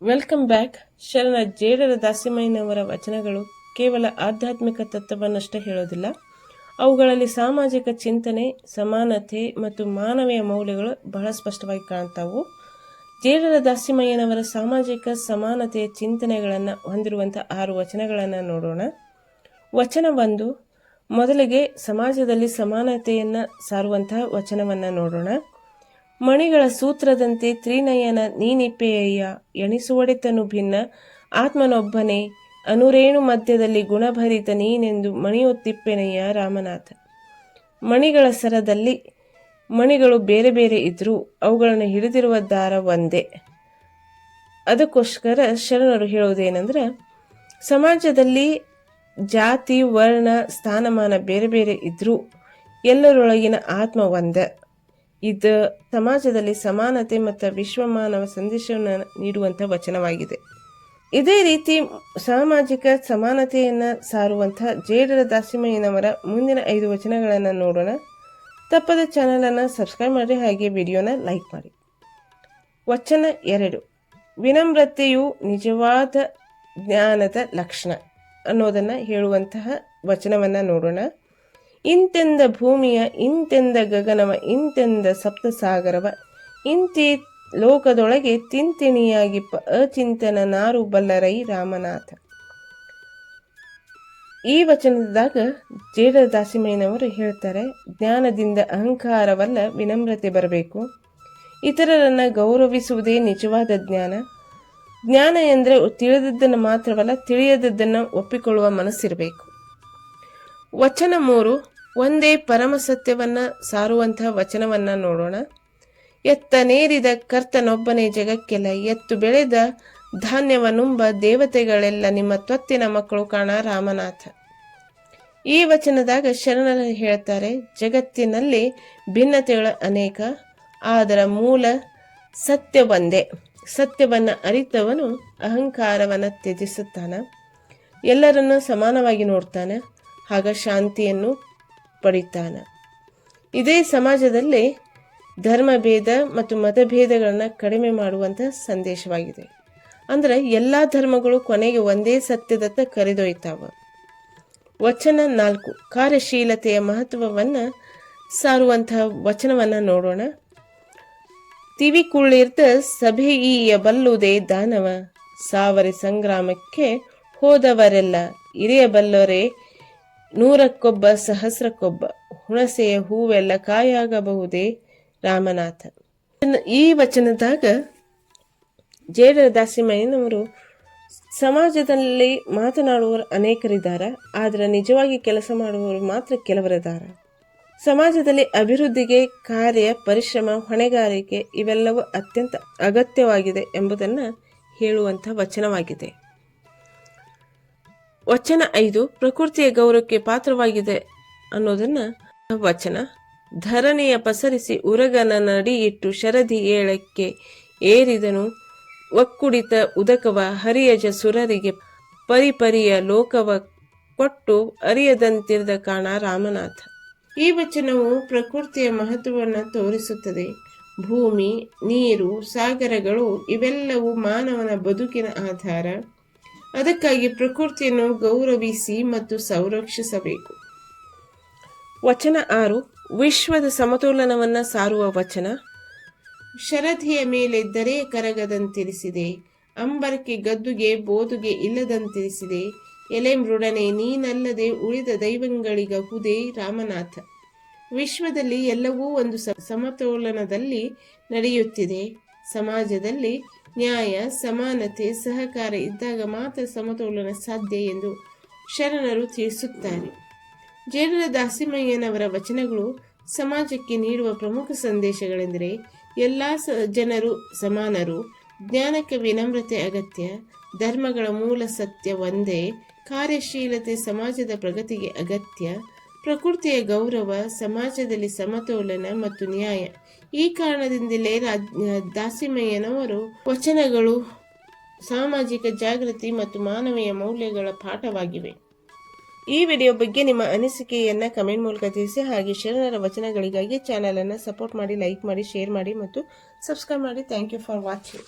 Welcome back. ಶರಣ ಜೇಡರ ದಾಸಿಮಯ್ಯನವರ ವಚನಗಳು ಕೇವಲ ಆಧ್ಯಾತ್ಮಿಕ ತತ್ವವನ್ನಷ್ಟೇ ಹೇಳೋದಿಲ್ಲ. ಅವುಗಳಲ್ಲಿ ಸಾಮಾಜಿಕ ಚಿಂತನೆ, ಸಮಾನತೆ ಮತ್ತು ಮಾನವೀಯ ಮೌಲ್ಯಗಳು ಬಹಳ ಸ್ಪಷ್ಟವಾಗಿ ಕಾಣ್ತಾವು. ಜೇಡರ ದಾಸಿಮಯ್ಯನವರ ಸಾಮಾಜಿಕ ಸಮಾನತೆಯ ಚಿಂತನೆಗಳನ್ನು ಹೊಂದಿರುವಂಥ 6 ವಚನಗಳನ್ನು ನೋಡೋಣ. ವಚನ 1, ಮೊದಲಿಗೆ ಸಮಾಜದಲ್ಲಿ ಸಮಾನತೆಯನ್ನು ಸಾರುವಂತಹ ವಚನವನ್ನು ನೋಡೋಣ. ಮಣಿಗಳ ಸೂತ್ರದಂತೆ ತ್ರಿನಯನ ನೀನಿಪ್ಪೆಯಯ್ಯ, ಎಣಿಸುವಡೆತನು ಭಿನ್ನ ಆತ್ಮನೊಬ್ಬನೇ, ಅನುರೇಣು ಮಧ್ಯದಲ್ಲಿ ಗುಣಭರಿತ ನೀನೆಂದು ಮಣಿಯೊತ್ತಿಪ್ಪೆನಯ್ಯ ರಾಮನಾಥ. ಮಣಿಗಳ ಸರದಲ್ಲಿ ಮಣಿಗಳು ಬೇರೆ ಬೇರೆ ಇದ್ರೂ ಅವುಗಳನ್ನು ಹಿಡಿದಿರುವ ದಾರ ಒಂದೇ. ಅದಕ್ಕೋಸ್ಕರ ಶರಣರು ಹೇಳೋದೇನೆಂದ್ರೆ, ಸಮಾಜದಲ್ಲಿ ಜಾತಿ, ವರ್ಣ, ಸ್ಥಾನಮಾನ ಬೇರೆ ಬೇರೆ ಇದ್ರೂ ಎಲ್ಲರೊಳಗಿನ ಆತ್ಮ ಒಂದೇ. ಇದು ಸಮಾಜದಲ್ಲಿ ಸಮಾನತೆ ಮತ್ತು ವಿಶ್ವಮಾನವ ಸಂದೇಶವನ್ನು ನೀಡುವಂಥ ವಚನವಾಗಿದೆ. ಇದೇ ರೀತಿ ಸಾಮಾಜಿಕ ಸಮಾನತೆಯನ್ನು ಸಾರುವಂಥ ಜೇಡರ ದಾಸಿಮಯ್ಯನವರ ಮುಂದಿನ 5 ವಚನಗಳನ್ನು ನೋಡೋಣ. ತಪ್ಪದ ಚಾನಲನ್ನು ಸಬ್ಸ್ಕ್ರೈಬ್ ಮಾಡಿ, ಹಾಗೆ ವಿಡಿಯೋನ ಲೈಕ್ ಮಾಡಿ. ವಚನ 2, ವಿನಮ್ರತೆಯು ನಿಜವಾದ ಜ್ಞಾನದ ಲಕ್ಷಣ ಅನ್ನೋದನ್ನು ಹೇಳುವಂತಹ ವಚನವನ್ನು ನೋಡೋಣ. ಇಂತೆಂದ ಭೂಮಿಯ, ಇಂತೆಂದ ಗಗನವ, ಇಂತೆಂದ ಸಪ್ತಸಾಗರವ, ಇಂತಿ ಲೋಕದೊಳಗೆ ತಿಂತಿಣಿಯಾಗಿಪ್ಪ ಅಚಿಂತನ ನಾರು ಬಲ್ಲರೈ ರಾಮನಾಥ. ಈ ವಚನದಾಗ ಜೇಡರ ದಾಸಿಮಯ್ಯನವರು ಹೇಳ್ತಾರೆ, ಜ್ಞಾನದಿಂದ ಅಹಂಕಾರವಲ್ಲ, ವಿನಮ್ರತೆ ಬರಬೇಕು. ಇತರರನ್ನು ಗೌರವಿಸುವುದೇ ನಿಜವಾದ ಜ್ಞಾನ. ಜ್ಞಾನ ಎಂದರೆ ತಿಳಿದದ್ದನ್ನು ಮಾತ್ರವಲ್ಲ, ತಿಳಿಯದದ್ದನ್ನು ಒಪ್ಪಿಕೊಳ್ಳುವ ಮನಸ್ಸಿರಬೇಕು. ವಚನ 3, ಒಂದೇ ಪರಮ ಸತ್ಯವನ್ನು ಸಾರುವಂತಹ ವಚನವನ್ನು ನೋಡೋಣ. ಎತ್ತನೇರಿದ ಕರ್ತನೊಬ್ಬನೇ ಜಗಕ್ಕೆಲ್ಲ, ಎತ್ತು ಬೆಳೆದ ಧಾನ್ಯವನುಂಬ ದೇವತೆಗಳೆಲ್ಲ ನಿಮ್ಮ ತ್ವತ್ತಿನ ಮಕ್ಕಳು ಕಾಣ ರಾಮನಾಥ. ಈ ವಚನದಾಗ ಶರಣರು ಹೇಳ್ತಾರೆ, ಜಗತ್ತಿನಲ್ಲಿ ಭಿನ್ನತೆಗಳು ಅನೇಕ, ಅದರ ಮೂಲ ಸತ್ಯ ಒಂದೇ. ಸತ್ಯವನ್ನು ಅರಿತವನು ಅಹಂಕಾರವನ್ನು ತ್ಯಜಿಸುತ್ತಾನೆ, ಎಲ್ಲರನ್ನು ಸಮಾನವಾಗಿ ನೋಡ್ತಾನೆ, ಆಗ ಶಾಂತಿಯನ್ನು ಪಡಿತಾನೆ. ಇದೇ ಸಮಾಜದಲ್ಲಿ ಧರ್ಮಭೇದ ಮತ್ತು ಮತಭೇದಗಳನ್ನು ಕಡಿಮೆ ಮಾಡುವಂಥ ಸಂದೇಶವಾಗಿದೆ. ಅಂದರೆ ಎಲ್ಲ ಧರ್ಮಗಳು ಕೊನೆಗೆ ಒಂದೇ ಸತ್ಯದತ್ತ ಕರೆದೊಯ್ತಾವ. ವಚನ 4, ಕಾರ್ಯಶೀಲತೆಯ ಮಹತ್ವವನ್ನು ಸಾರುವಂತಹ ವಚನವನ್ನು ನೋಡೋಣ. ತಿವಿಕುಳ್ಳಿರ್ದ ಸಭೆಯೀಯ ಬಲ್ಲುದೇ ದಾನವ, ಸಾವರಿ ಸಂಗ್ರಾಮಕ್ಕೆ ಹೋದವರೆಲ್ಲ ಇರಿಯಬಲ್ಲರೆ, 100ಕ್ಕೊಬ್ಬ ಸಹಸ್ರಕ್ಕೊಬ್ಬ, ಹುಣಸೆಯ ಹೂವೆಲ್ಲ ಕಾಯಾಗಬಹುದೇ ರಾಮನಾಥ. ಈ ವಚನದಾಗ ಜೇಡರ ದಾಸಿಮಯ್ಯನವರು ಸಮಾಜದಲ್ಲಿ ಮಾತನಾಡುವವರು ಅನೇಕರಿದ್ದಾರೆ, ಆದರೆ ನಿಜವಾಗಿ ಕೆಲಸ ಮಾಡುವವರು ಮಾತ್ರ ಕೆಲವರಿದ್ದಾರೆ. ಸಮಾಜದಲ್ಲಿ ಅಭಿವೃದ್ಧಿಗೆ ಕಾರ್ಯ, ಪರಿಶ್ರಮ, ಹೊಣೆಗಾರಿಕೆ ಇವೆಲ್ಲವೂ ಅತ್ಯಂತ ಅಗತ್ಯವಾಗಿದೆ ಎಂಬುದನ್ನು ಹೇಳುವಂಥ ವಚನವಾಗಿದೆ. ವಚನ 5, ಪ್ರಕೃತಿಯ ಗೌರವಕ್ಕೆ ಪಾತ್ರವಾಗಿದೆ ಅನ್ನೋದನ್ನ ವಚನ. ಧರಣಿಯ ಪಸರಿಸಿ ಉರಗನ ನಡಿಯಿಟ್ಟು ಶರಧಿ ಏಳಕ್ಕೆ ಏರಿದನು, ಒಕ್ಕುಡಿತ ಉದಕವ ಹರಿಯಜ ಸುರರಿಗೆ ಪರಿಪರಿಯ ಲೋಕವ ಕೊಟ್ಟು ಅರಿಯದಂತಿರದ ಕಾಣ ರಾಮನಾಥ. ಈ ವಚನವು ಪ್ರಕೃತಿಯ ಮಹತ್ವವನ್ನು ತೋರಿಸುತ್ತದೆ. ಭೂಮಿ, ನೀರು, ಸಾಗರಗಳು ಇವೆಲ್ಲವೂ ಮಾನವನ ಬದುಕಿನ ಆಧಾರ. ಅದಕ್ಕಾಗಿ ಪ್ರಕೃತಿಯನ್ನು ಗೌರವಿಸಿ ಮತ್ತು ಸಂರಕ್ಷಿಸಬೇಕು. ವಚನ 6, ವಿಶ್ವದ ಸಮತೋಲನವನ್ನು ಸಾರುವ ವಚನ. ಶರಧಿಯ ಮೇಲೆ ದರೆ ಕರಗದಂತಿರಿಸಿದೆ, ಅಂಬರಕ್ಕೆ ಗದ್ದುಗೆ ಬೋದುಗೆ ಇಲ್ಲದಂತಿರಿಸಿದೆ, ಎಲೆ ಮೃಡನೆ ನೀನಲ್ಲದೆ ಉಳಿದ ದೈವಗಳಿಗಹುದೇ ರಾಮನಾಥ. ವಿಶ್ವದಲ್ಲಿ ಎಲ್ಲವೂ ಒಂದು ಸಮತೋಲನದಲ್ಲಿ ನಡೆಯುತ್ತಿದೆ. ಸಮಾಜದಲ್ಲಿ ನ್ಯಾಯ, ಸಮಾನತೆ, ಸಹಕಾರ ಇದ್ದಾಗ ಮಾತ್ರ ಸಮತೋಲನ ಸಾಧ್ಯ ಎಂದು ಶರಣರು ತಿಳಿಸುತ್ತಾರೆ. ಜೇಡರ ದಾಸಿಮಯ್ಯನವರ ವಚನಗಳು ಸಮಾಜಕ್ಕೆ ನೀಡುವ ಪ್ರಮುಖ ಸಂದೇಶಗಳೆಂದರೆ, ಎಲ್ಲ ಜನರು ಸಮಾನರು, ಜ್ಞಾನಕ್ಕೆ ವಿನಮ್ರತೆ ಅಗತ್ಯ, ಧರ್ಮಗಳ ಮೂಲ ಸತ್ಯ ಒಂದೇ, ಕಾರ್ಯಶೀಲತೆ ಸಮಾಜದ ಪ್ರಗತಿಗೆ ಅಗತ್ಯ, ಪ್ರಕೃತಿಯ ಗೌರವ, ಸಮಾಜದಲ್ಲಿ ಸಮತೋಲನ ಮತ್ತು ನ್ಯಾಯ. ಈ ಕಾರಣದಿಂದಲೇ ದಾಸಿಮಯ್ಯನವರು ವಚನಗಳು ಸಾಮಾಜಿಕ ಜಾಗೃತಿ ಮತ್ತು ಮಾನವೀಯ ಮೌಲ್ಯಗಳ ಪಾಠವಾಗಿವೆ. ಈ ವಿಡಿಯೋ ಬಗ್ಗೆ ನಿಮ್ಮ ಅನಿಸಿಕೆಯನ್ನು ಕಮೆಂಟ್ ಮೂಲಕ ತಿಳಿಸಿ. ಹಾಗೆ ಶರಣರ ವಚನಗಳಿಗಾಗಿ ಚಾನಲನ್ನು ಸಪೋರ್ಟ್ ಮಾಡಿ, ಲೈಕ್ ಮಾಡಿ, ಶೇರ್ ಮಾಡಿ ಮತ್ತು ಸಬ್ಸ್ಕ್ರೈಬ್ ಮಾಡಿ. Thank you for watching.